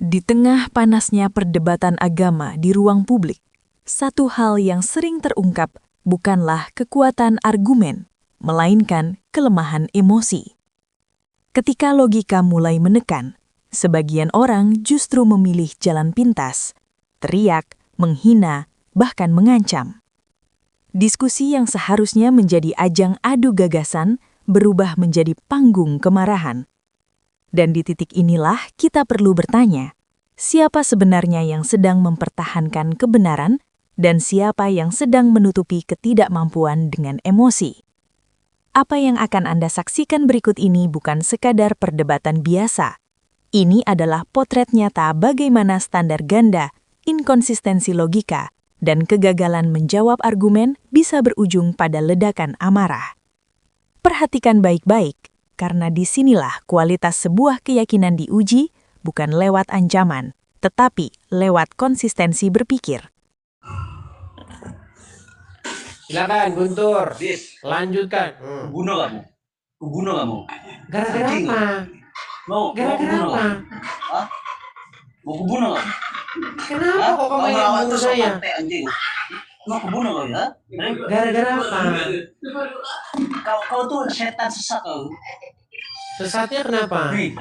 Di tengah panasnya perdebatan agama di ruang publik, satu hal yang sering terungkap bukanlah kekuatan argumen, melainkan kelemahan emosi. Ketika logika mulai menekan, sebagian orang justru memilih jalan pintas, teriak, menghina, bahkan mengancam. Diskusi yang seharusnya menjadi ajang adu gagasan berubah menjadi panggung kemarahan. Dan di titik inilah kita perlu bertanya, siapa sebenarnya yang sedang mempertahankan kebenaran dan siapa yang sedang menutupi ketidakmampuan dengan emosi? Apa yang akan Anda saksikan berikut ini bukan sekadar perdebatan biasa. Ini adalah potret nyata bagaimana standar ganda, inkonsistensi logika, dan kegagalan menjawab argumen bisa berujung pada ledakan amarah. Perhatikan baik-baik, karena disinilah kualitas sebuah keyakinan diuji, bukan lewat ancaman, tetapi lewat konsistensi berpikir. Silakan Guntur, Dis, lanjutkan. kubunuh kamu. Kubunuh kamu. Gara-gara Anjing. apa? Mau Gara-gara kubunuh apa? kamu. Hah? Mau kubunuh kamu. Kenapa Hah? kok kamu ingin melawan membunuh terus saya? sampai anjing. Mau kubunuh kau ya? Gara-gara apa? Kau tuh setan sesat kau. Sesatnya kenapa? Hei.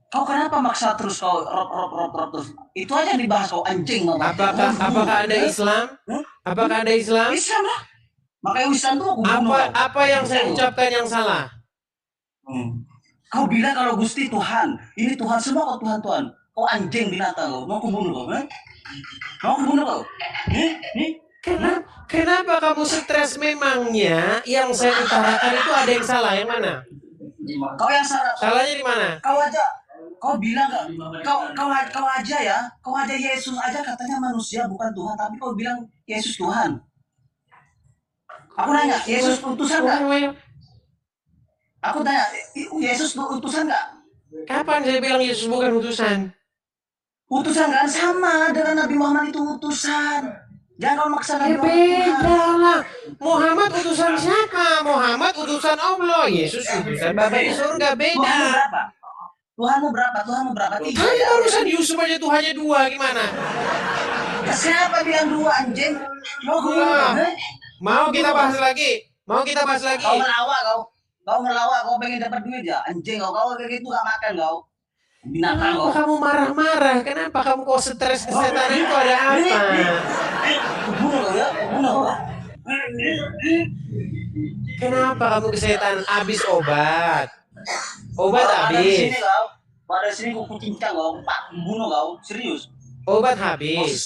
Kau kenapa maksa terus kau rob terus? Itu aja yang dibahas kau anjing mau. Apakah ada Islam? Apakah ada Islam? Islam lah. Makanya Islam tuh aku bunuh. Apa yang saya ucapkan yang salah? Kau bilang kalau Gusti Tuhan, ini Tuhan semua kau Tuhan. Kau anjing binatang kau. Mau kubunuh kau, Mau kubunuh kau? Kenapa kamu stres memangnya? Yang saya utarakan itu ada yang salah, yang mana? Kau yang salah. Salahnya di mana? Kau bilang kau aja Yesus aja katanya manusia bukan Tuhan, tapi kau bilang Yesus Tuhan. Aku nanya, Yesus utusan nggak? Aku tanya, Yesus utusan nggak? Kapan saya bilang Yesus bukan utusan? Utusan kan sama dengan Nabi Muhammad itu utusan. Jangan kau maksa Nabi Muhammad Tuhan. Beda lah. Muhammad utusan siapa? Muhammad utusan Allah. Yesus utusan Bapa di surga. Beda. Tuhanmu berapa? Tiga. Tadi barusan Yusuf aja Tuhannya 2, gimana? Siapa bilang 2 anjing? Mau kita bahas lagi? Kau ngelawak, kau pengen dapat duit ya? Anjing kau kayak gitu gak makan kau. Binatang kau. Kenapa kamu marah-marah? Kenapa kamu kok stres kesetanan itu ada apa? Bunuh kau ya? Kenapa kamu kesehatan? Habis obat? Obat habis? Pada sini kau cincang kau, bunuh kau, serius. Obat habis?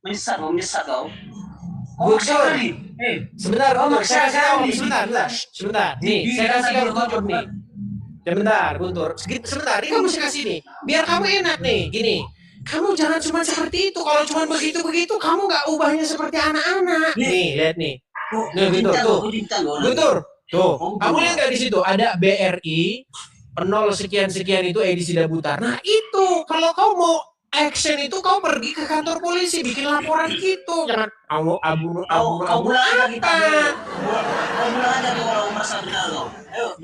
Menyesat kau. Guntur, sebentar, saya kasih tahu, sebentar. Nih, saya kasih kamu tunjuk nih. Sebentar, Guntur. Sebentar, ini kamu saya kasih nih. Biar kamu enak nih, gini. Kamu jangan cuma seperti itu. Kalau cuma begitu-begitu, kamu nggak ubahnya seperti anak-anak. Nih, lihat nih. Nih, Guntur, tuh. Guntur, tuh. Kamu lihat nggak di situ? Ada BRI, 0 sekian-sekian itu edisi Dabutar. Nah, itu. Kalau kau mau action itu kau pergi ke kantor polisi bikin laporan gitu, jangan abu aja kita kau bilang aja tuh kalau merasa benar lo. Ayo.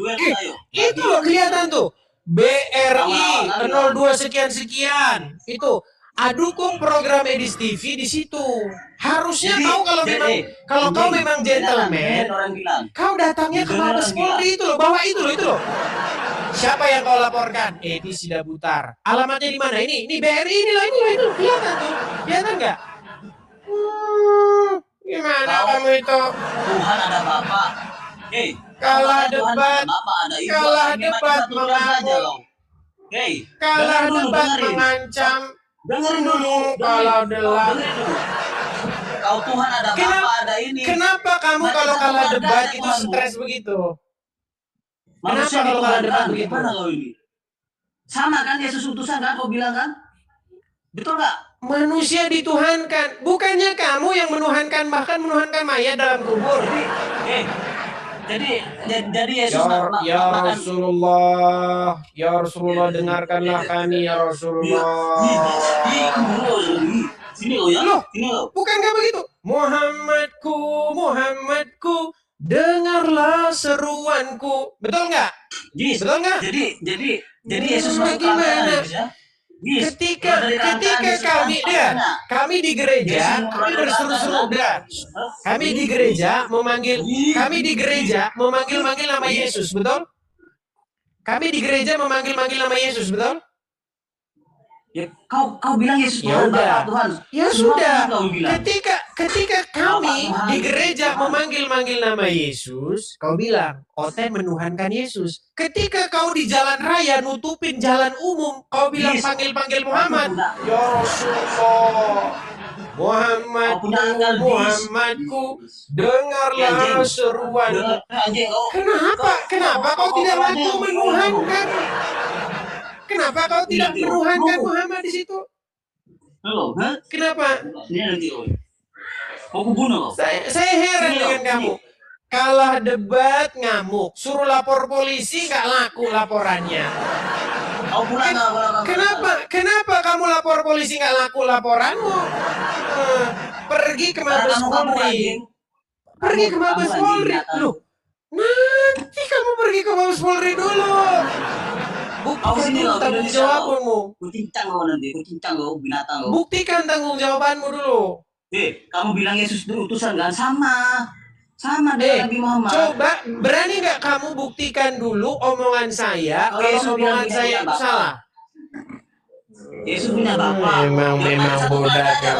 Itu loh kelihatan tuh BRI 02 sekian itu adukung program Edis TV di situ. Harusnya kau kalau kau memang gentleman, kau datangnya ke Mabes Polri itu loh, bawa itu loh. Siapa yang kau laporkan? Edis Dabutar. Alamatnya di mana? Ini BRI ini loh, kelihatan tuh. Kelihatan nggak? Gimana kamu itu? Tuhan ada Bapak. Kalah debat mengamuk. Kalah debat mengancam. Dengerin dulu. Kalau debat. Kau Tuhan ada Bapak, ada ini. Kenapa kamu kalau kalah debat itu stres begitu? Kenapa kalau kalah debat begitu? Sama kan Yesus utusan kan kau bilang kan? Betul nggak? Manusia dituhankan. Bukannya kamu yang menuhankan, bahkan menuhankan mayat dalam kubur. Jadi Yesus Ya Rasulullah, dengarkanlah kami ya Rasulullah. Sini lo ya. Bukankah begitu? Muhammadku, dengarlah seruanku. Betul nggak? Betul nggak? Jadi Yesus masuk neraka ya? Ketika kami di gereja, kami berseru-seru kami di gereja memanggil nama Yesus, betul? Kami di gereja memanggil nama Yesus, betul? Ya, kau bilang Yesus Ya Tuhan, udah. Bapak Tuhan. Ya Semua sudah. Tuhan kau bilang. Ketika kami di gereja memanggil nama Yesus, kau bilang, Oten menuhankan Yesus. Ketika kau di jalan raya nutupin jalan umum, kau bilang panggil Muhammad. Ya Rasulullah, Muhammadku, dengarlah seruan. Kenapa kau tidak waktu menuhankan? Kenapa kau tidak menuhankan Muhammad di situ? Halo, Kenapa? ini nanti mau bunuh. Saya heran dengan kamu. Kalah debat ngamuk, suruh lapor polisi nggak laku laporannya. Kenapa kamu lapor polisi nggak laku laporanmu? Pergi ke Mabes Polri. Pergi ke Mabes Polri. Loh, nanti kamu pergi ke Mabes Polri dulu. Buktikan tanggung jawabmu. Buktikan tanggung jawabanmu dulu. Kamu bilang Yesus itu utusan kan? Sama dengan Nabi Muhammad. Coba, berani nggak kamu buktikan dulu omongan saya kalau omongan saya itu salah? Yesus punya Bapa. Memang bodoh kan.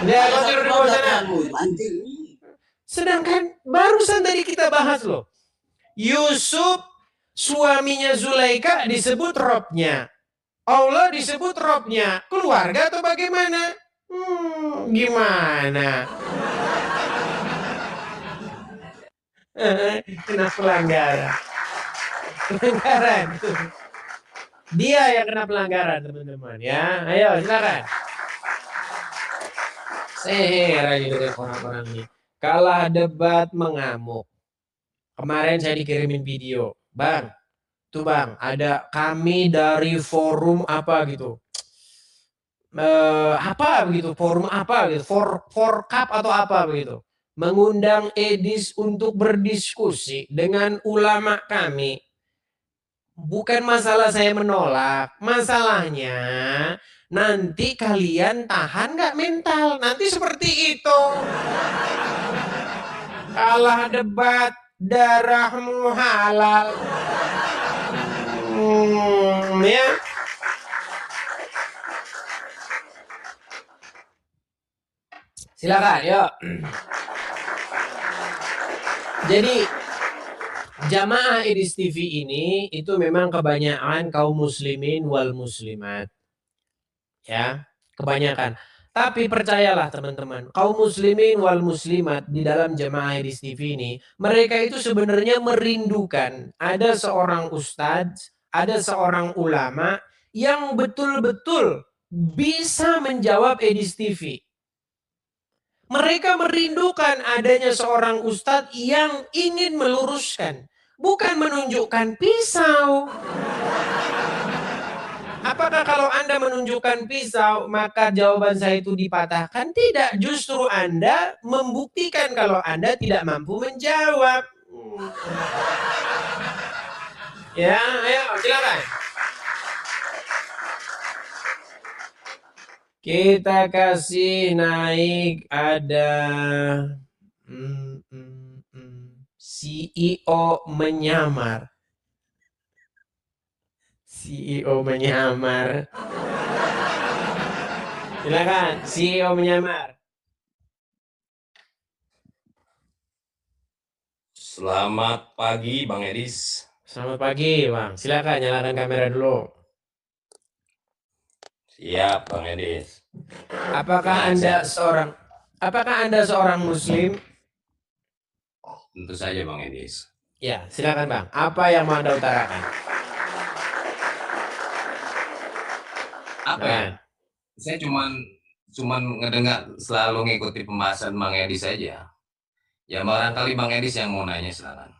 Ya, kau tidur di bawah sana. Sedangkan barusan tadi kita bahas loh. Yusuf suaminya Zulaika disebut robnya. Allah disebut robnya. Keluarga atau bagaimana? Gimana? Kena pelanggaran. Dia yang kena pelanggaran, teman-teman. Ya, ayo silakan. Saya heran dengan orang-orang ini. Kalah debat mengamuk. Kemarin saya dikirimin video. Bang, tuh bang, ada kami dari forum apa gitu. Apa begitu, forum apa gitu, for cup atau apa begitu. Mengundang Edis untuk berdiskusi dengan ulama kami. Bukan masalah saya menolak, masalahnya nanti kalian tahan nggak mental, nanti seperti itu. Kalah debat, darahmu halal. Ya. Silakan, yuk. Jadi jamaah Edis TV ini itu memang kebanyakan kaum muslimin wal muslimat. Ya, kebanyakan. Tapi percayalah teman-teman, kaum muslimin wal muslimat di dalam jamaah Edis TV ini, mereka itu sebenarnya merindukan ada seorang ustadz, ada seorang ulama yang betul-betul bisa menjawab Edis TV. Mereka merindukan adanya seorang ustadz yang ingin meluruskan, bukan menunjukkan pisau. Apakah kalau Anda menunjukkan pisau, maka jawaban saya itu dipatahkan? Tidak, justru Anda membuktikan kalau Anda tidak mampu menjawab. Ya, ayo silakan. Kita kasih naik ada CEO menyamar. CEO menyamar. Silakan, CEO menyamar. Selamat pagi, Bang Edis. Selamat pagi, Bang. Silakan nyalakan kamera dulu. Siap, Bang Edis. Apakah Anda seorang Muslim? Tentu saja, Bang Edis. Ya, silakan, Bang. Apa yang mau Anda utarakan? Apa ya? Saya cuman ngedengar selalu ngikuti pembahasan Bang Edis saja. Ya barangkali Bang Edis yang mau nanya silakan.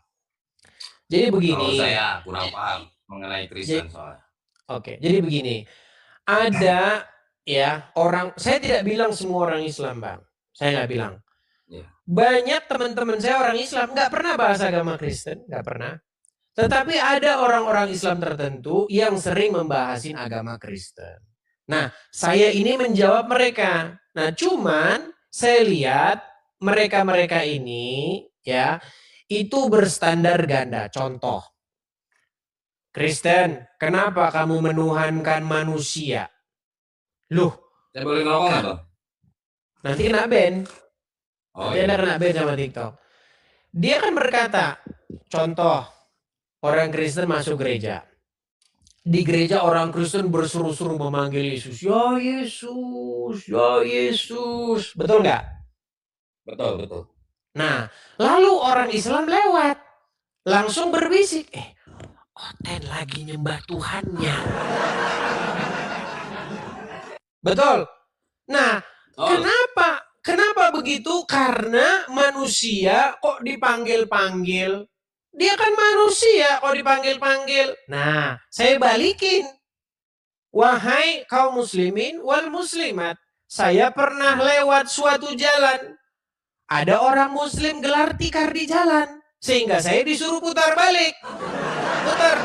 Jadi begini. Kalau saya kurang paham mengenai Kristen soalnya. Oke, jadi begini. Ada ya orang, saya tidak bilang semua orang Islam, Bang. Saya nggak bilang. Ya. Banyak teman-teman saya orang Islam nggak pernah bahas agama Kristen, nggak pernah. Tetapi ada orang-orang Islam tertentu yang sering membahasin agama Kristen. Nah, saya ini menjawab mereka. Nah, cuman saya lihat mereka-mereka ini ya itu berstandar ganda. Contoh, Kristen, kenapa kamu menuhankan manusia? Loh, Saya boleh ngerokok nggak tuh? nanti kena ban. Oh Nanti iya. kena ban sama TikTok. Dia kan berkata, contoh, orang Kristen masuk gereja. Di gereja orang Kristen berseru-seru memanggil Yesus. Ya Yesus, ya Yesus. Betul nggak? Betul, betul. Nah, lalu orang Islam lewat. Langsung berbisik. Oten lagi nyembah Tuhannya. Betul. Nah, Oh, kenapa? Kenapa begitu? Karena manusia kok dipanggil-panggil. Dia kan manusia kok dipanggil-panggil. Nah, saya balikin. Wahai kaum muslimin wal muslimat, saya pernah lewat suatu jalan. Ada orang muslim gelar tikar di jalan. Sehingga saya disuruh putar balik. Putar.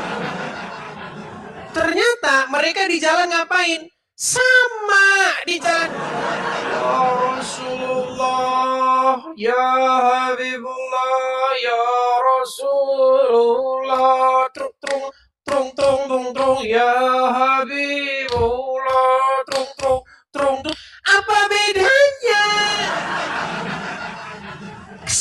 Ternyata mereka di jalan ngapain? Sama di jalan. Ya Rasulullah, ya Habibullah, ya Rasulullah. Trung trung trung trung trung trung, ya Habibullah. Trung trung trung trung. Apa bedanya?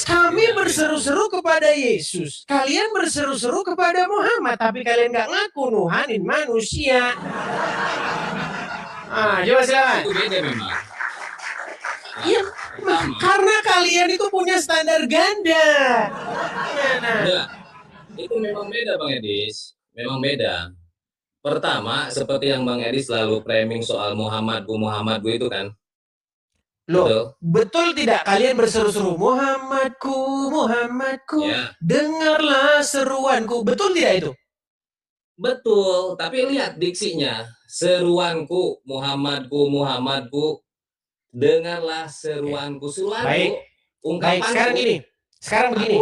Kami berseru-seru kepada Yesus. Kalian berseru-seru kepada Muhammad. Tapi kalian nggak ngaku nuhanin manusia. Coba silakan. itu beda memang. Iya, karena kalian itu punya standar ganda. Nah. Enggak. Itu memang beda Bang Edis. Memang beda. Pertama, seperti yang Bang Edis selalu framing soal Muhammadku itu kan. Loh, betul tidak kalian berseru-seru Muhammadku, Muhammadku, Ya. dengarlah seruanku. Betul tidak itu? Betul, tapi lihat diksinya. Seruanku, Muhammadku, dengarlah seruanku. Seruanku, Baik, ungkapanku. sekarang gini. Sekarang begini.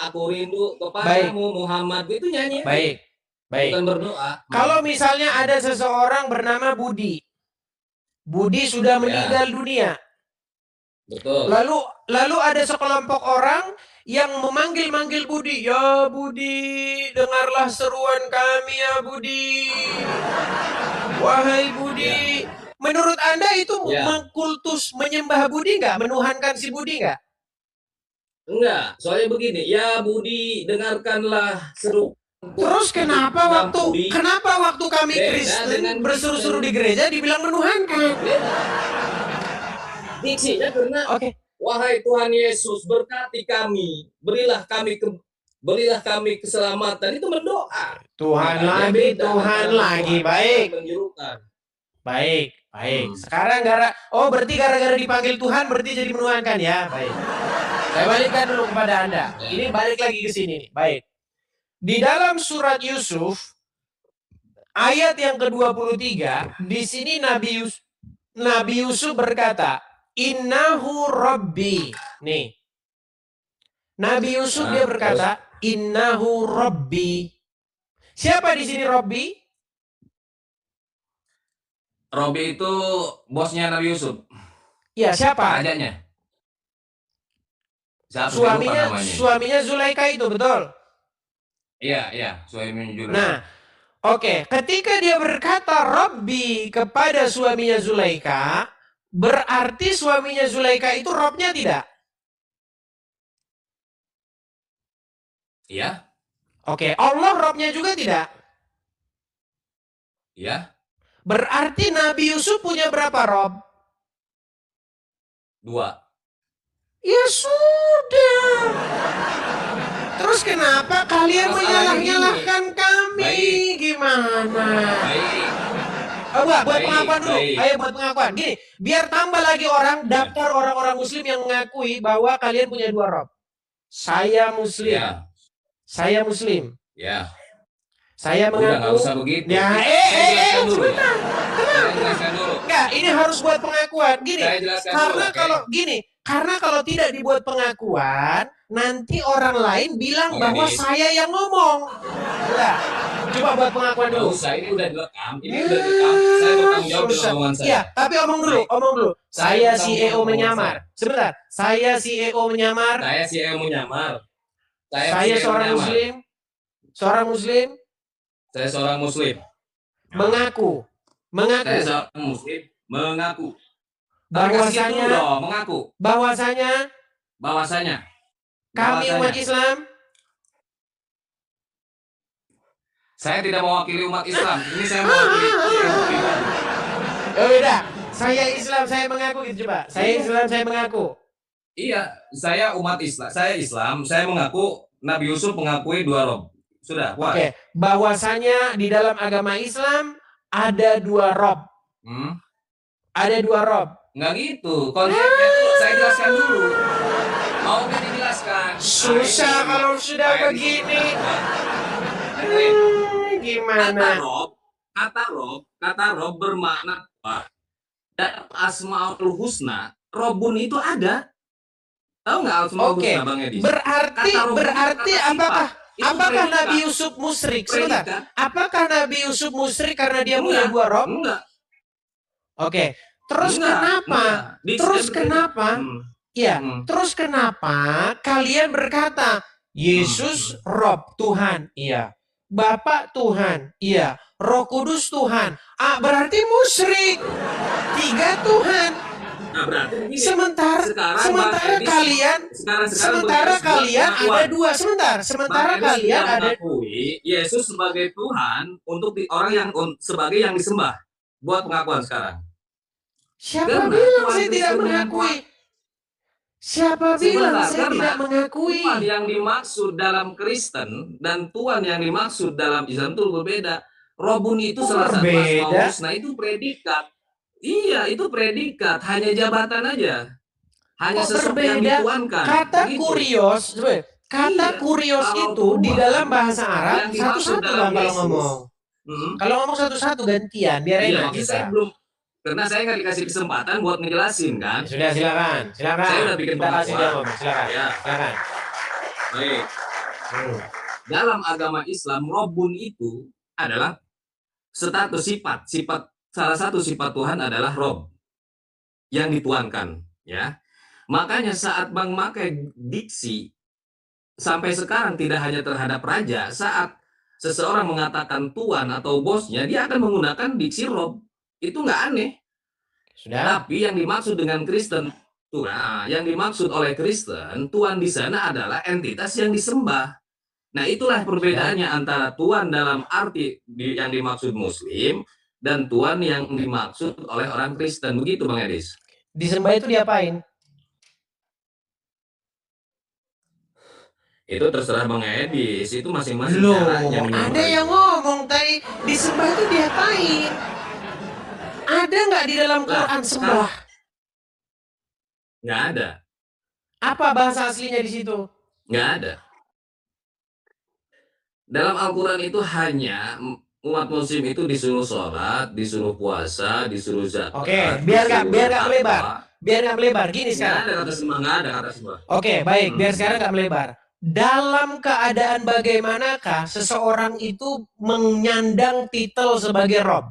Aku rindu kepadamu Muhammadku, itu nyanyi. Baik. Bukan berdoa. Kalau misalnya ada seseorang bernama Budi. Budi sudah meninggal dunia. Betul. Lalu ada sekelompok orang yang memanggil-manggil Budi. Ya Budi, dengarlah seruan kami ya Budi. Wahai Budi. Menurut Anda itu mengkultus, menyembah Budi nggak? Menuhankan si Budi nggak? Enggak, soalnya begini. Ya Budi, dengarkanlah seru. Terus kenapa waktu kami Kristen berseru-seru di gereja dibilang menuhankan? Diksinya karena wahai Tuhan Yesus, berkati kami, berilah kami keselamatan, itu berdoa. Tuhan lagi, baik. Baik. Sekarang berarti gara-gara dipanggil Tuhan berarti jadi menuhankan ya. Baik. Saya balikkan dulu kepada Anda. Ini balik lagi ke sini. Baik. Di dalam surat Yusuf ayat yang ke-23, di sini Nabi Yusuf berkata, Innahu Rabbi. Nih. Nabi Yusuf dia berkata, Innahu Rabbi. Siapa di sini Rabbi? Rabbi itu bosnya Nabi Yusuf. Ya, siapa? Rajanya. Suaminya Zulaikha itu, betul? Iya, suaminya Zulaikha. Nah, ketika dia berkata Rabbi kepada suaminya Zulaikha, berarti suaminya Zulaikha itu Robnya tidak? Iya. Allah Robnya juga tidak? Iya. Berarti Nabi Yusuf punya berapa Rob? 2. Ya sudah. Terus kenapa kalian menyalah-nyalahkan kami? Baik. Gimana? Baik. Buat pengakuan dulu. Baik. Ayo buat pengakuan. Gini, biar tambah lagi daftar orang-orang muslim yang mengakui bahwa kalian punya 2 Rob. Saya muslim. Ya. Saya muslim. Ya. Saya Udah, nggak mengaku. usah begitu. Ya, Sebentar. Enggak, ini harus buat pengakuan. Gini, Saya jelaskan karena dulu, kalau gini, Karena kalau tidak dibuat pengakuan, nanti orang lain bilang Bang bahwa Edis. saya yang ngomong. Nah, coba buat pengakuan Nggak dulu. usah, ini udah direkam. Ini udah direkam. Saya bertanggung jawab dengan Susah. omongan saya. Iya, tapi omong dulu. Saya Saya bertanggung CEO jawab menyamar. Sebentar, saya CEO menyamar. Saya si Eo menyamar. Saya seorang muslim. Seorang muslim Saya seorang muslim. mengaku. Saya seorang muslim mengaku. Bahwasanya mengaku. bahwasanya kami umat Islam Saya tidak mewakili umat Islam. Ini saya mewakili pribadi. oh udah, saya Islam, saya mengaku gitu coba. Saya Islam, saya mengaku. Iya, saya umat Islam. Saya Islam. Saya mengaku Nabi Yusuf mengakui 2 rob. Sudah, puas. Oke, bahwasanya di dalam agama Islam ada 2 rob. Ada 2 rob. Nggak gitu. Konsepnya tuh saya jelaskan dulu. Mau nggak dijelaskan? Susah kalau sudah begini. Gimana? Kata rob bermakna apa? Dalam Asmaul Husna, Robun itu ada. Tahu nggak Asmaul Oke, Husna, Bang Edis? berarti Kata Robun itu berarti kata apakah sifat. Itu apakah predikat. Nabi Yusuf musyrik? Sebentar. Predikat. Apakah Nabi Yusuf musyrik karena dia punya Enggak. 2 rob? Enggak. Oke. Terus Enggak. kenapa? Enggak. Terus kenapa? Iya. Hmm. Terus kenapa kalian berkata Yesus Rob Tuhan? Iya. Bapak Tuhan? Iya. Roh Kudus Tuhan? Berarti musyrik. 3 Tuhan. Nah, berarti begini. Sementara Sekarang Bang Edis- kalian sementara Bang Edis buat ada pengakuan. 2. Sementara Bang Edis kalian tidak ada mengakui Yesus sebagai Tuhan untuk orang yang sebagai yang disembah. Buat pengakuan sekarang. Siapa Karena bilang Tuhan saya tidak Kristen mengakui? Siapa bilang Sebentar, saya karena tidak mengakui? Tuhan yang dimaksud dalam Kristen dan Tuhan yang dimaksud dalam Islam itu berbeda. Robun itu salah satu berbeda? Asmaul Husna, itu predikat. Iya, itu predikat, hanya jabatan aja. Hanya Kok sosok yang berbeda? dituankan. Kata Begitu. kurios, kata Iya, kurios kalau itu di Tuhan dalam bahasa Arab yang dimaksud satu-satu dalam Bang kalau Yesus. ngomong. Kalau ngomong satu-satu gantian biar Iya, enak ini kita. saya belum, karena saya nggak dikasih kesempatan buat ngejelasin kan. Sudah silakan. Saya udah bikin Kita kasih pengakuan. jawab, silakan. Ya. Silakan. Baik. Dalam agama Islam, Robun itu adalah status sifat. Salah satu sifat Tuhan adalah Rob yang dituankan, ya. Makanya saat Bang pakai diksi sampai sekarang tidak hanya terhadap raja, saat seseorang mengatakan tuan atau bosnya, dia akan menggunakan diksi Rob. Itu nggak aneh. Sudah. Tapi yang dimaksud dengan Kristen, yang dimaksud oleh Kristen, Tuhan di sana adalah entitas yang disembah. Nah, itulah perbedaannya antara Tuhan dalam arti yang dimaksud Muslim dan Tuhan yang dimaksud oleh orang Kristen. Begitu, Bang Edis. Disembah itu diapain? Itu terserah Bang Edis. Itu masing-masing Loh, caranya. ada yang ngomong tadi disembah itu diapain? Ada nggak di dalam Quran sembah? Nggak ada. Apa bahasa aslinya di situ? Nggak ada. Dalam Al-Quran itu hanya umat muslim itu disuruh sholat, disuruh puasa, disuruh zakat. Oke, biar nggak melebar. Biar nggak melebar. Gini Nggak sekarang. ada kata sembah, nggak ada kata sembah. Oke, baik. Biar sekarang nggak melebar. Dalam keadaan bagaimanakah seseorang itu menyandang titel sebagai Rob?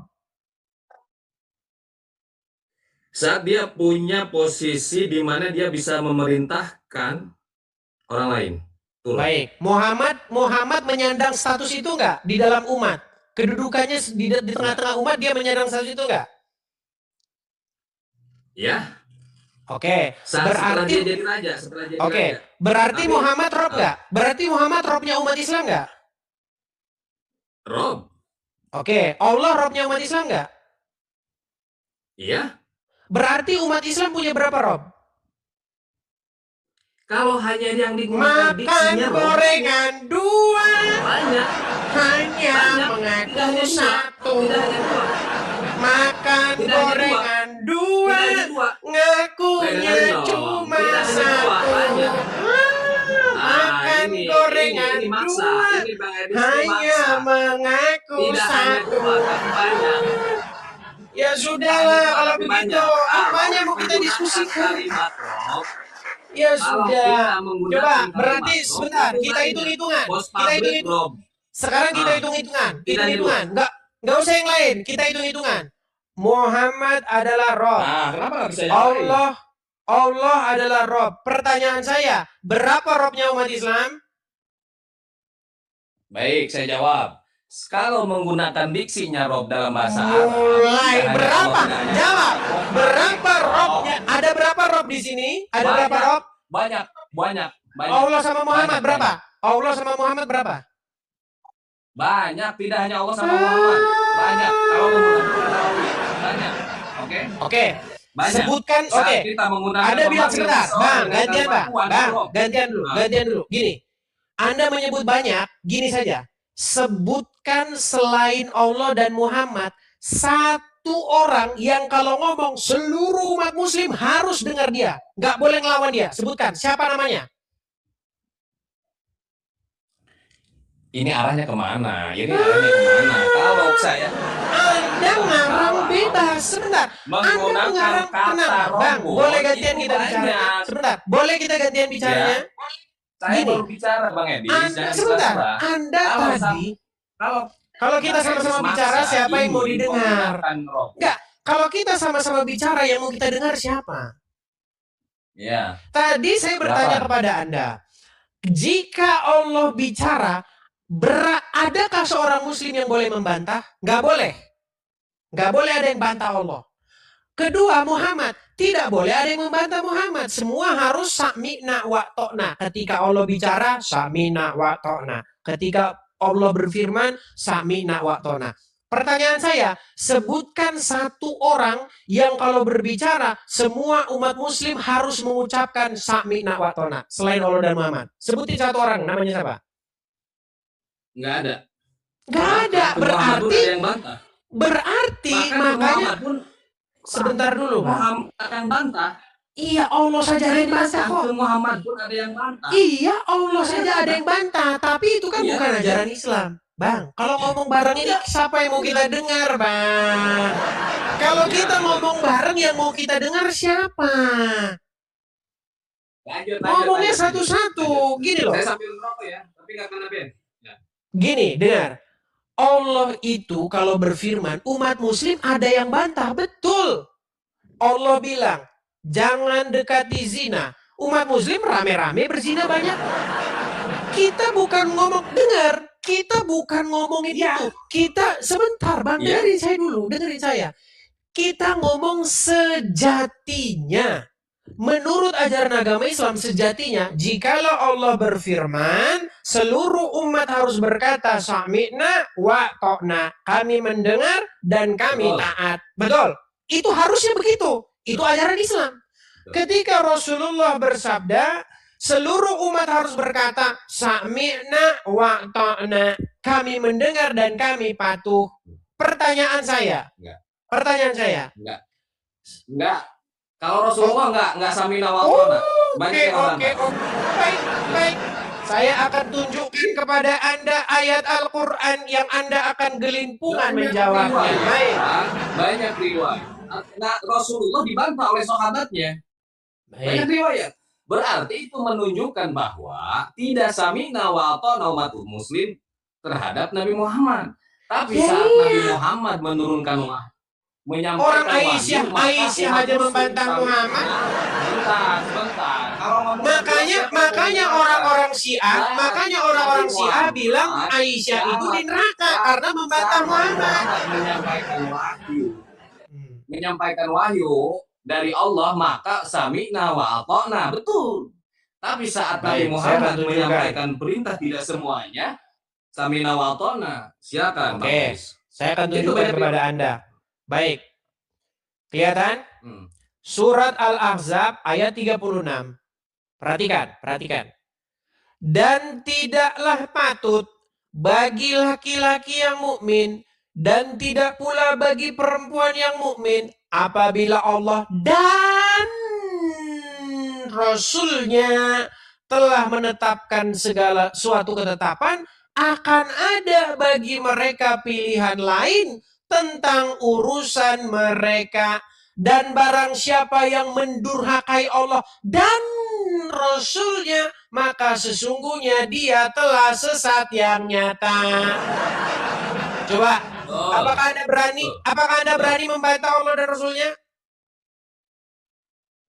Saat dia punya posisi di mana dia bisa memerintahkan orang lain. Itulah. Baik. Muhammad menyandang status itu nggak di dalam umat? Kedudukannya di tengah-tengah umat dia menyandang status itu nggak? Ya. Oke. Setelah dia Berarti jadi raja, setelah jadi oke. raja. Berarti Tapi- Muhammad Rob nggak? Berarti Muhammad Robnya umat Islam nggak? Rob. Oke. Allah Robnya umat Islam nggak? Iya. Berarti umat Islam punya berapa Rob? Kalau hanya yang digunakan Makan diksinya Rob, gorengan 2, banyak. hanya Banyak. mengaku Tidak hanya 1. Tidak hanya dua. Makan Tidak hanya gorengan Tidak 2, hanya dua. ngakunya Dengerin dong. cuma Tidak hanya dua, 1. banyak. Makan gorengan ini maksa. 2, Ini Bang Edis ini hanya maksa. mengaku Tidak hanya 1. dua, tapi banyak. Ya sudahlah kalau Tapi begitu. Apanya mau kita menggunakan diskusikan? kalimat rob, Ya kalau sudah. kita menggunakan Coba kalimat berarti rob, sebentar. itu Kita banyak. hitung-hitungan. Post Kita public hitung-hitung. rob. Sekarang kita Ah. hitung-hitungan. Kita Hitung-hitungan. Nggak usah yang lain. Kita hitung-hitungan. Muhammad adalah Rob. Nah, kenapa nggak bisa yang lain? Allah adalah Rob. Pertanyaan saya, berapa Robnya umat Islam? Baik, saya jawab. Kalau menggunakan diksinya rob dalam bahasa Arab, Mulai tidak hanya berapa? Allah, tidak hanya Jawab. Allah. Berapa Robnya? Ada berapa Rob di sini? Ada berapa Rob? Banyak. Allah sama Muhammad Banyak, berapa? Allah sama Muhammad berapa? Banyak, tidak hanya Allah sama Muhammad. Banyak. Kalau menggunakan banyak. Oke? Oke. Banyak. Sebutkan. Saat Oke. kita menggunakan Ada bilang pemakai sebentar. seseorang Bang, dengan gantian Bang. bantuan Bang, rob. gantian dulu. Gini. Anda menyebut banyak, gini saja. Sebutkan selain Allah dan Muhammad satu orang yang kalau ngomong seluruh umat muslim harus dengar dia. Nggak boleh ngelawan dia. Sebutkan. Siapa namanya? Ini arahnya kemana? Kalau saya Anda ngarang bebas. Sebentar. menggunakan kata Kenapa? Bang, robot, boleh gantian itu kita bicara. banyak. Sebentar. Boleh kita gantian bicaranya? Saya Gini. baru bicara, Bang Edi. Anda sebentar. Anda Kalau tadi Kalau kita sama-sama bicara siapa yang mau didengar? Enggak. Kalau kita sama-sama bicara yang mau kita dengar siapa? Ya. Tadi saya bertanya kepada Anda. Jika Allah bicara, adakah seorang muslim yang boleh membantah? Nggak boleh. Nggak boleh ada yang bantah Allah. Kedua, Muhammad. Tidak boleh ada yang membantah Muhammad. Semua harus sami'na wa to'na. Ketika Allah bicara, sami'na wa to'na. Ketika Allah berfirman, sami'na wa to'na. Pertanyaan saya, sebutkan satu orang yang kalau berbicara, semua umat muslim harus mengucapkan sami'na wa to'na. Selain Allah dan Muhammad. Sebutin satu orang, namanya siapa? Nggak ada. Nggak ada. Berarti makanya pun sebentar dulu, Pak. Muhammad yang bantah. Iya, Allah saja ada yang bantah kok. Muhammad pun ada yang bantah. Iya, Allah saja ada yang bantah. Tapi itu kan Iya. bukan ajaran Islam. Bang, kalau ngomong bareng ini siapa yang mau kita dengar, Bang? Kalau kita ngomong bareng yang mau kita dengar siapa? Ngomongnya satu-satu. Gini loh. Saya sambil ngerokok ya, tapi nggak kena Ben. Gini, dengar. Allah itu kalau berfirman, umat muslim ada yang bantah. Betul. Allah bilang, jangan dekati zina. Umat muslim rame-rame berzina banyak. Kita bukan ngomong, dengar. Kita bukan ngomongin itu. Kita, sebentar Bang, dengerin saya dulu. Dengerin saya. Kita ngomong sejatinya. Menurut ajaran agama Islam sejatinya, jikalau Allah berfirman, seluruh umat harus berkata sami'na wa to'na. Kami mendengar dan kami taat. Betul. Itu harusnya begitu. Itu ajaran Islam. Ketika Rasulullah bersabda, seluruh umat harus berkata sami'na wa ta'na. Kami mendengar dan kami patuh. Pertanyaan saya. Enggak. Kalau Rasulullah enggak samina wa ta'na. Oke. Baik. Saya akan tunjukkan kepada Anda ayat Al-Quran yang Anda akan gelimpungan menjawabnya. Baik. Banyak riwayat. Nah, Rasulullah dibantah oleh sahabatnya. Banyak riwayat. Berarti itu menunjukkan bahwa tidak samina wa ta'na umat muslim terhadap Nabi Muhammad. Tapi saat Nabi Muhammad menurunkan orang Aisyah aja membantah Muhammad. Sebentar. Makanya orang-orang Syiah bilang Aisyah itu di neraka karena membantah Muhammad. Menyampaikan wahyu dari Allah, maka sami'na wa ata'na. Betul. Tapi saat Nabi Muhammad menyampaikan perintah tidak semuanya, sami'na wa ata'na. Silakan. Oke. Saya akan tunjukkan kepada Anda. Baik. Kelihatan? Surat Al-Ahzab ayat 36. Perhatikan. Dan tidaklah patut bagi laki-laki yang mukmin dan tidak pula bagi perempuan yang mukmin apabila Allah dan Rasul-Nya telah menetapkan segala suatu ketetapan, akan ada bagi mereka pilihan lain tentang urusan mereka. Dan barang siapa yang mendurhakai Allah dan Rasulnya, maka sesungguhnya dia telah sesat yang nyata. Coba, apakah Anda berani membantah Allah dan Rasulnya?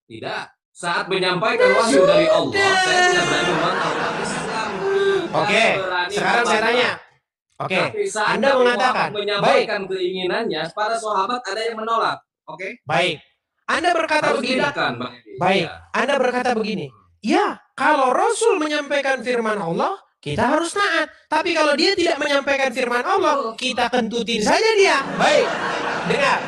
Tidak. Saat menyampaikan wahyu dari Allah, saya tidak berani membantah umat Islam. Oke, sekarang saya tanya. Oke, Tapi saat Anda Nabi mengatakan, Muhammad menyampaikan keinginannya, para sahabat ada yang menolak. Oke? baik. Anda berkata Harus begini. dibedakan, Bang Edi. Baik, Ya. Anda berkata begini. Ya, kalau Rasul menyampaikan firman Allah, kita harus taat. Tapi kalau dia tidak menyampaikan firman Allah, kita kentutin saja dia. Baik, dengar.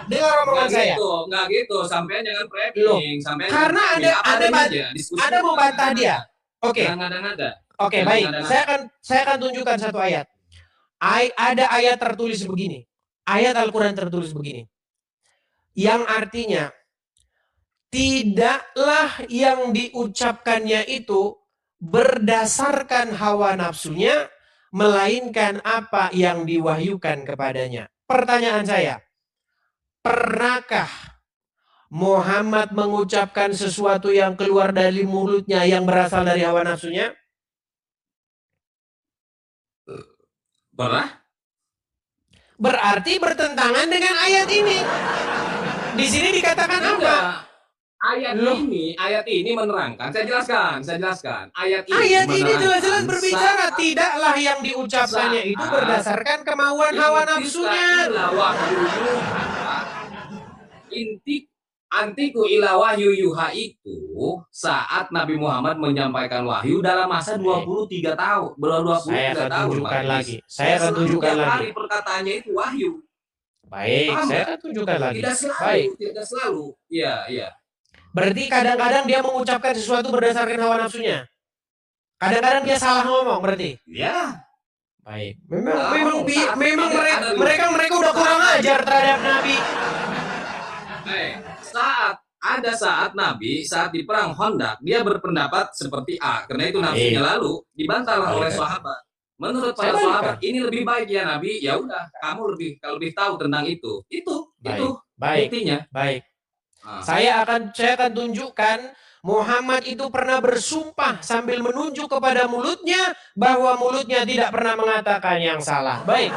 Dengar omongan saya. Nggak gitu. Sampean jangan Loh, framing. Sampean karena Anda membantah dia. Oke. Jangan ada. Oke, Jangan baik. ada. Saya akan tunjukkan satu ayat. Ada ayat tertulis begini. Ayat Al-Quran tertulis begini. Yang artinya, tidaklah yang diucapkannya itu berdasarkan hawa nafsunya, melainkan apa yang diwahyukan kepadanya. Pertanyaan saya, pernahkah Muhammad mengucapkan sesuatu yang keluar dari mulutnya yang berasal dari hawa nafsunya? Pernah? Berarti bertentangan dengan ayat ini. Di sini dikatakan apa? Enggak. Ayat ini menerangkan. Saya jelaskan. Ayat Ayat ini menerangkan jelas-jelas berbicara saat- tidaklah yang diucapkannya itu saat- berdasarkan kemauan hawa nafsunya. Antiku ila wahyu yuha itu saat Nabi Muhammad menyampaikan wahyu dalam masa 23 tahun. Saya akan tunjukkan Pak. lagi. Saya akan tunjukkan Setiap lagi. hari perkataannya itu wahyu. Baik, Paham saya nggak? akan tunjukkan lagi. Tidak Baik. selalu. Iya. Berarti kadang-kadang dia mengucapkan sesuatu berdasarkan hawa nafsunya. Kadang-kadang dia salah ngomong berarti. Ya. Baik. Memang Mereka udah kurang ajar terhadap Nabi. Saat Nabi saat di perang Khandaq dia berpendapat seperti A, karena itu nafsunya lalu dibantahlah oleh sahabat. Menurut para sahabat ini lebih baik ya Nabi, ya udah kamu lebih tahu tentang itu. Itu Baik. buktinya. Baik. Nah, Saya akan tunjukkan Muhammad itu pernah bersumpah sambil menunjuk kepada mulutnya bahwa mulutnya tidak pernah mengatakan yang salah. Baik.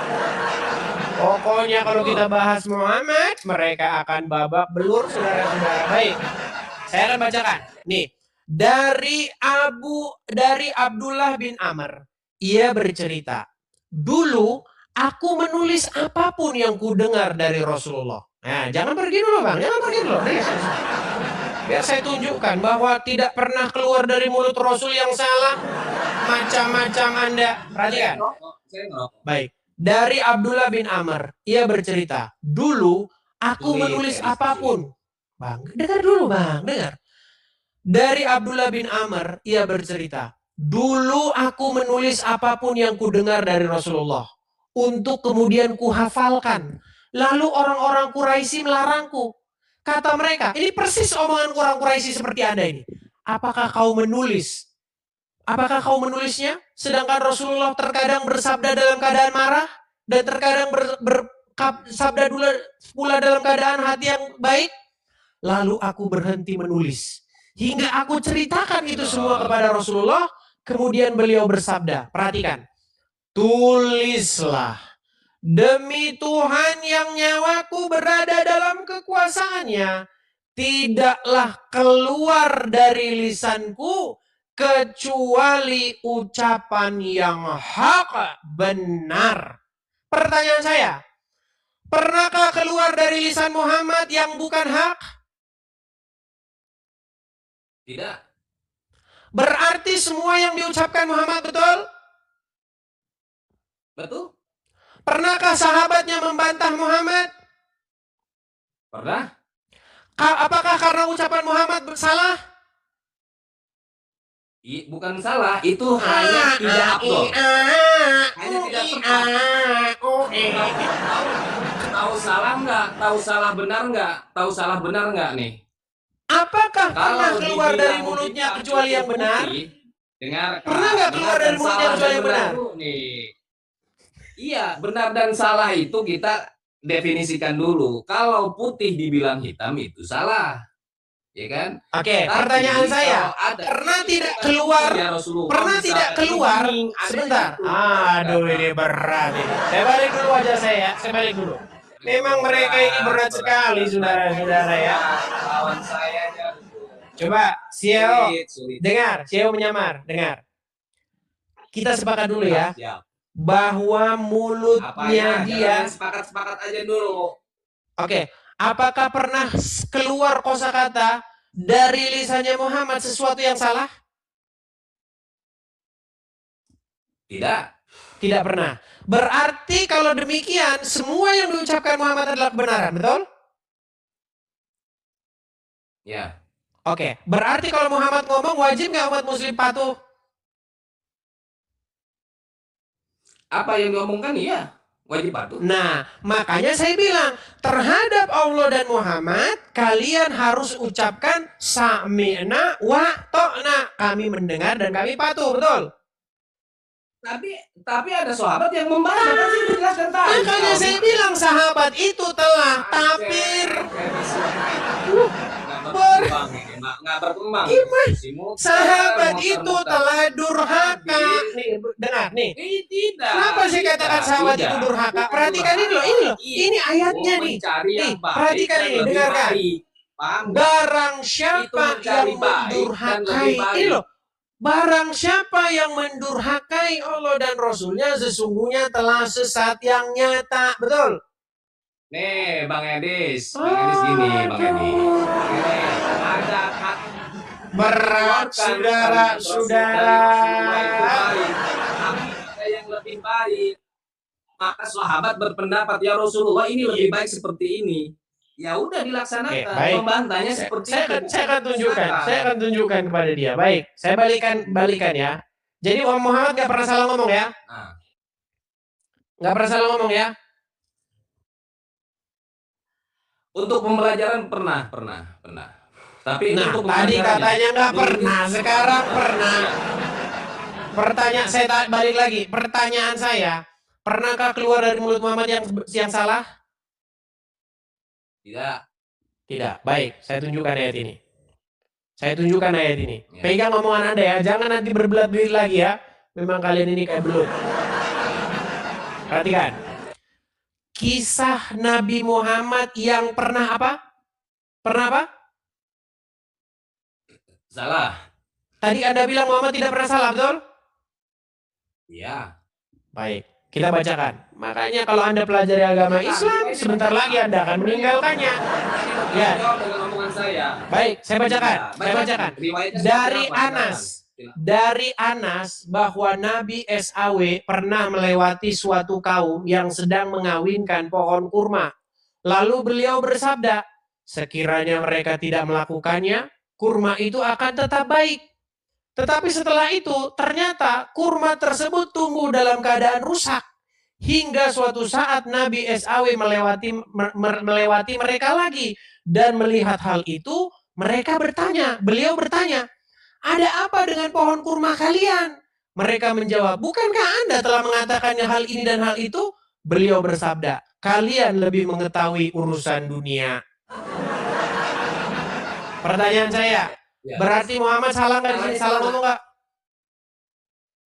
Pokoknya kalau kita bahas Muhammad, mereka akan babak belur, saudara-saudara. Baik. Saya akan bacakan. Nih, dari Abdullah bin Amr, ia bercerita, dulu aku menulis apapun yang ku dengar dari Rasulullah. Nah, jangan pergi dulu, Bang. Jangan pergi dulu. Biar saya tunjukkan bahwa tidak pernah keluar dari mulut Rasul yang salah. Macam-macam Anda. Perhatikan. saya ngerokok. Baik. Dari Abdullah bin Amr, ia bercerita, dulu aku menulis apapun. Bang, dengar dulu, Bang. Dengar. Dari Abdullah bin Amr, ia bercerita, dulu aku menulis apapun yang kudengar dari Rasulullah. Untuk kemudian kuhafalkan. Lalu orang-orang Quraisy melarangku. Kata mereka, ini persis omongan orang Quraisy seperti Anda ini. Apakah kau menulis? Apakah kau menulisnya? Sedangkan Rasulullah terkadang bersabda dalam keadaan marah. Dan terkadang bersabda pula dalam keadaan hati yang baik. Lalu aku berhenti menulis. Hingga aku ceritakan itu semua kepada Rasulullah. Kemudian beliau bersabda, perhatikan. Tulislah. Demi Tuhan yang nyawaku berada dalam kekuasaannya, tidaklah keluar dari lisanku kecuali ucapan yang hak benar. Pertanyaan saya, pernahkah keluar dari lisan Muhammad yang bukan hak? Tidak. Berarti semua yang diucapkan Muhammad betul? Betul? Pernahkah sahabatnya membantah Muhammad? Pernah? Apakah karena ucapan Muhammad salah? Bukan salah, itu hanya tidak afdol. Hanya tidak tepat. Tahu salah nggak? Tahu salah benar nggak? Tahu salah benar nggak nih? Apakah pernah Kalau keluar dari dibilang mulutnya kita kecuali yang benar? Dengar. Pernah nggak keluar dari mulutnya kecuali yang benar? Nih. Iya, benar dan salah itu kita definisikan dulu. Kalau putih dibilang hitam itu salah, ya kan? Oke, Tapi pertanyaan saya, kalau ada pernah tidak keluar, ya Rasulullah pernah bisa tidak keluar, bening, ada sebentar. itu. Aduh, ini berat ini. Saya balik dulu aja saya, saya balik dulu. Memang mereka ini berat sekali, saudara-saudara ya. Lawan saya aja. Coba, Sieo, Sulit. dengar, Sieo menyamar, dengar. Kita sepakat dulu ya, Siap. bahwa mulutnya Apanya? dia. Jangan sepakat-sepakat aja dulu. Oke, apakah pernah keluar kosakata dari lisannya Muhammad sesuatu yang salah? Tidak. Tidak pernah. Berarti kalau demikian, semua yang diucapkan Muhammad adalah kebenaran, betul? Ya. Oke, berarti kalau Muhammad ngomong, wajib nggak umat muslim patuh? Apa yang diomongkan iya, wajib patuh. Nah, makanya saya bilang, terhadap Allah dan Muhammad, kalian harus ucapkan sami'na wa to'na. Kami mendengar dan kami patuh, betul? Tapi ada sahabat yang membantah, kan sih dijelaskan tadi. Makanya saya bilang sahabat itu telah tapir. Nggak berkembang. Gimana? Sahabat itu telah durhaka. Nih, dengar nih. Tidak. Kenapa saya katakan sahabat itu durhaka? Perhatikan ini loh, ini loh. Ini ayatnya nih. Nih, perhatikan ini, dengarkan. Barang siapa yang mendurhakai, ini loh. Barang siapa yang mendurhakai Allah dan Rasulnya sesungguhnya telah sesat yang nyata, betul? Nih, Bang Edis gini, Bang Edis. Ada hak berat, saudara-saudara. Tapi ada yang lebih baik. Maka sahabat berpendapat, ya Rasulullah ini lebih baik seperti ini. Ya udah dilaksanakan. Membantahnya seperti itu. Saya akan tunjukkan kepada dia. Baik, saya balikan ya. Jadi Muhammad nggak pernah salah ngomong ya? Nggak pernah salah ngomong ya? Untuk pembelajaran pernah. Tapi untuk tadi katanya nggak pernah, sekarang pernah. Saya balik lagi. Pertanyaan saya, pernahkah keluar dari mulut Muhammad yang salah? Tidak. Baik, saya tunjukkan ayat ini. Ya. Pegang omongan Anda ya, jangan nanti berbelat-belit lagi ya. Memang kalian ini kayak belut. Perhatikan. Kisah Nabi Muhammad yang pernah apa? Salah. Tadi Anda bilang Muhammad tidak pernah salah, betul? Iya. Baik, kita bacakan. Makanya kalau Anda pelajari agama Islam, sebentar lagi Anda akan meninggalkannya. Ya. Baik, saya bacakan. Dari Anas bahwa Nabi SAW pernah melewati suatu kaum yang sedang mengawinkan pohon kurma. Lalu beliau bersabda, sekiranya mereka tidak melakukannya, kurma itu akan tetap baik. Tetapi setelah itu, ternyata kurma tersebut tumbuh dalam keadaan rusak. Hingga suatu saat Nabi SAW melewati mereka lagi. Dan melihat hal itu, beliau bertanya, ada apa dengan pohon kurma kalian? Mereka menjawab, bukankah Anda telah mengatakan hal ini dan hal itu? Beliau bersabda, kalian lebih mengetahui urusan dunia. Pertanyaan saya, berarti Muhammad salah nggak di sini? Salah ngomong nggak?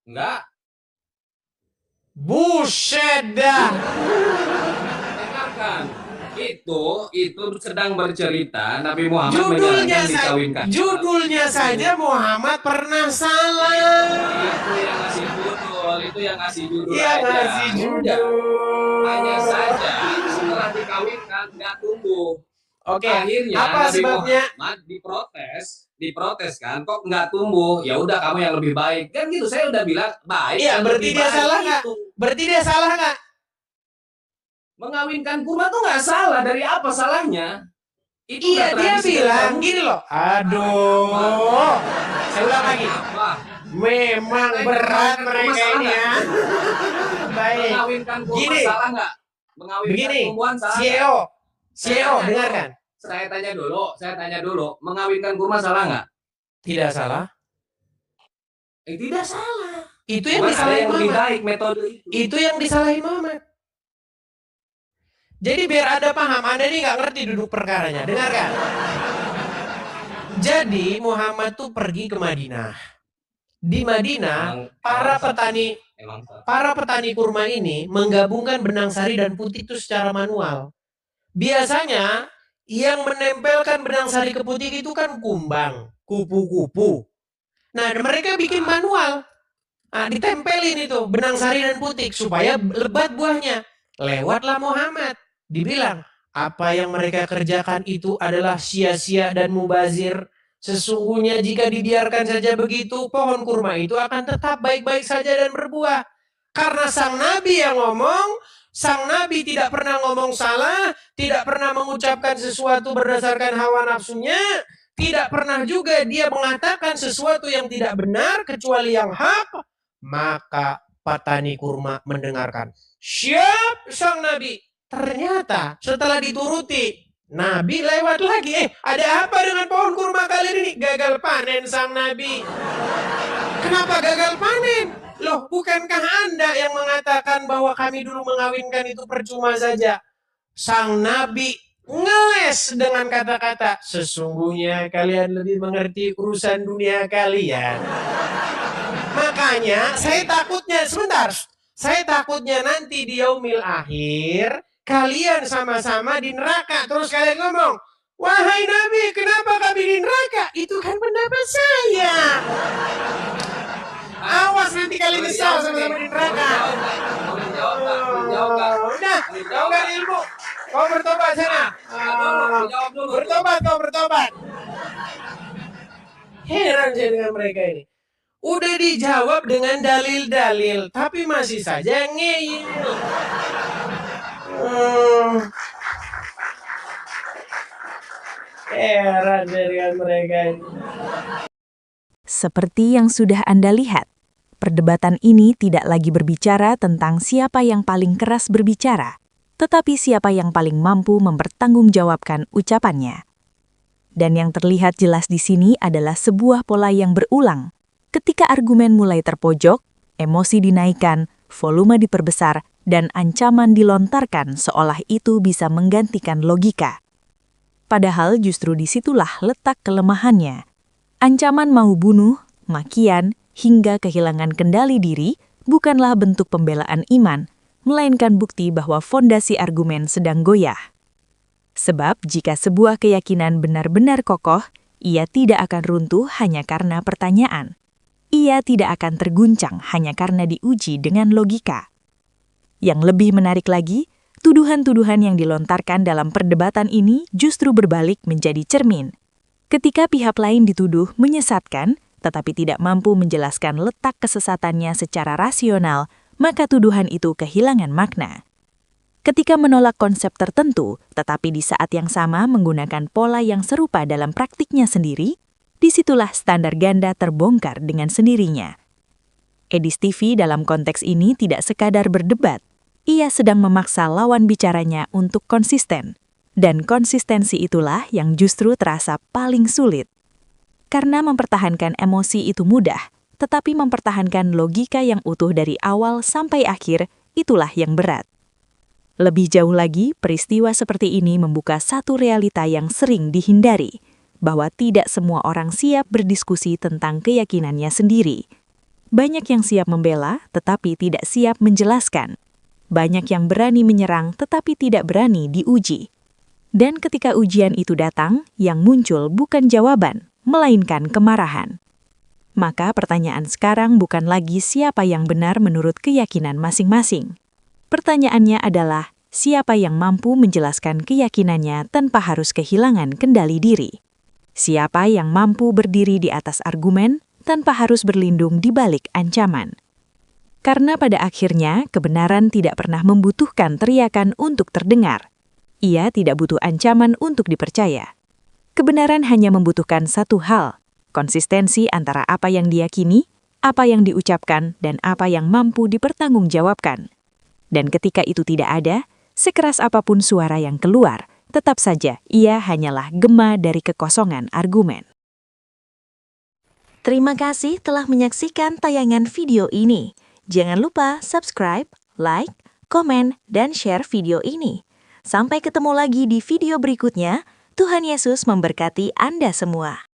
Enggak. Buset dah. Dengarkan. Itu sedang bercerita Nabi Muhammad menyarankan dikawinkan. Judulnya saja Muhammad pernah salah. Itu yang ngasih judul. Hanya saja setelah dikawinkan nggak tumbuh. Oke. Akhirnya apa Nabi sebabnya? Muhammad diprotes kan, kok nggak tumbuh? Ya udah kamu yang lebih baik kan gitu. Saya udah bilang baik. Iya, berarti dia salah nggak? Berarti dia salah nggak? Mengawinkan kurma tuh nggak salah. Dari apa salahnya? Itu iya, dia bilang gini loh. Aduh. Saya ulang lagi. Memang berat mereka ini ya. Baik. Mengawinkan kurma salah nggak? Begini, CEO, dengarkan. Saya tanya dulu. Mengawinkan kurma salah nggak? Tidak salah. Tidak salah. Itu yang disalahin Muhammad. Lebih baik metode itu. Itu yang disalahin Muhammad. Jadi biar Anda paham, Anda ini nggak ngerti duduk perkaranya. Dengarkan. Jadi Muhammad tuh pergi ke Madinah. Di Madinah, para petani kurma ini menggabungkan benang sari dan putih itu secara manual. Biasanya yang menempelkan benang sari ke putih itu kan kumbang, kupu-kupu. Nah, mereka bikin manual. Nah, ditempelin itu benang sari dan putih supaya lebat buahnya. Lewatlah Muhammad. Dibilang, apa yang mereka kerjakan itu adalah sia-sia dan mubazir. Sesungguhnya jika dibiarkan saja begitu, pohon kurma itu akan tetap baik-baik saja dan berbuah. Karena sang Nabi yang ngomong, sang Nabi tidak pernah ngomong salah, tidak pernah mengucapkan sesuatu berdasarkan hawa nafsunya, tidak pernah juga dia mengatakan sesuatu yang tidak benar kecuali yang hak. Maka petani kurma mendengarkan. Siap sang Nabi. Ternyata setelah dituruti, Nabi lewat lagi. Ada apa dengan pohon kurma kalian ini? Gagal panen sang Nabi. Kenapa gagal panen? Loh, bukankah Anda yang mengatakan bahwa kami dulu mengawinkan itu percuma saja? Sang Nabi ngeles dengan kata-kata, sesungguhnya kalian lebih mengerti urusan dunia kalian. Makanya saya takutnya nanti di yaumil akhir, kalian sama-sama di neraka. Terus kalian ngomong, wahai Nabi, kenapa kami di neraka? Itu kan pendapat saya. Awas nanti kalian nyesal sama-sama di neraka. Udah, kau gak ilmu. Kau bertobat sana. Bertobat. Heran saya dengan mereka ini. Udah dijawab dengan dalil-dalil, tapi masih saja ngeyel. Heran dengan mereka ini. Seperti yang sudah Anda lihat, perdebatan ini tidak lagi berbicara tentang siapa yang paling keras berbicara, tetapi siapa yang paling mampu mempertanggungjawabkan ucapannya. Dan yang terlihat jelas di sini adalah sebuah pola yang berulang. Ketika argumen mulai terpojok, emosi dinaikkan, volume diperbesar, dan ancaman dilontarkan seolah itu bisa menggantikan logika. Padahal justru disitulah letak kelemahannya. Ancaman mau bunuh, makian, hingga kehilangan kendali diri bukanlah bentuk pembelaan iman, melainkan bukti bahwa fondasi argumen sedang goyah. Sebab jika sebuah keyakinan benar-benar kokoh, ia tidak akan runtuh hanya karena pertanyaan. Ia tidak akan terguncang hanya karena diuji dengan logika. Yang lebih menarik lagi, tuduhan-tuduhan yang dilontarkan dalam perdebatan ini justru berbalik menjadi cermin. Ketika pihak lain dituduh menyesatkan, tetapi tidak mampu menjelaskan letak kesesatannya secara rasional, maka tuduhan itu kehilangan makna. Ketika menolak konsep tertentu, tetapi di saat yang sama menggunakan pola yang serupa dalam praktiknya sendiri, disitulah standar ganda terbongkar dengan sendirinya. Edis TV dalam konteks ini tidak sekadar berdebat, ia sedang memaksa lawan bicaranya untuk konsisten. Dan konsistensi itulah yang justru terasa paling sulit. Karena mempertahankan emosi itu mudah, tetapi mempertahankan logika yang utuh dari awal sampai akhir, itulah yang berat. Lebih jauh lagi, peristiwa seperti ini membuka satu realita yang sering dihindari, bahwa tidak semua orang siap berdiskusi tentang keyakinannya sendiri. Banyak yang siap membela, tetapi tidak siap menjelaskan. Banyak yang berani menyerang, tetapi tidak berani diuji. Dan ketika ujian itu datang, yang muncul bukan jawaban, melainkan kemarahan. Maka pertanyaan sekarang bukan lagi siapa yang benar menurut keyakinan masing-masing. Pertanyaannya adalah, siapa yang mampu menjelaskan keyakinannya tanpa harus kehilangan kendali diri? Siapa yang mampu berdiri di atas argumen tanpa harus berlindung di balik ancaman? Karena pada akhirnya, kebenaran tidak pernah membutuhkan teriakan untuk terdengar. Ia tidak butuh ancaman untuk dipercaya. Kebenaran hanya membutuhkan satu hal, konsistensi antara apa yang diyakini, apa yang diucapkan, dan apa yang mampu dipertanggungjawabkan. Dan ketika itu tidak ada, sekeras apapun suara yang keluar, tetap saja ia hanyalah gema dari kekosongan argumen. Terima kasih telah menyaksikan tayangan video ini. Jangan lupa subscribe, like, komen, dan share video ini. Sampai ketemu lagi di video berikutnya. Tuhan Yesus memberkati Anda semua.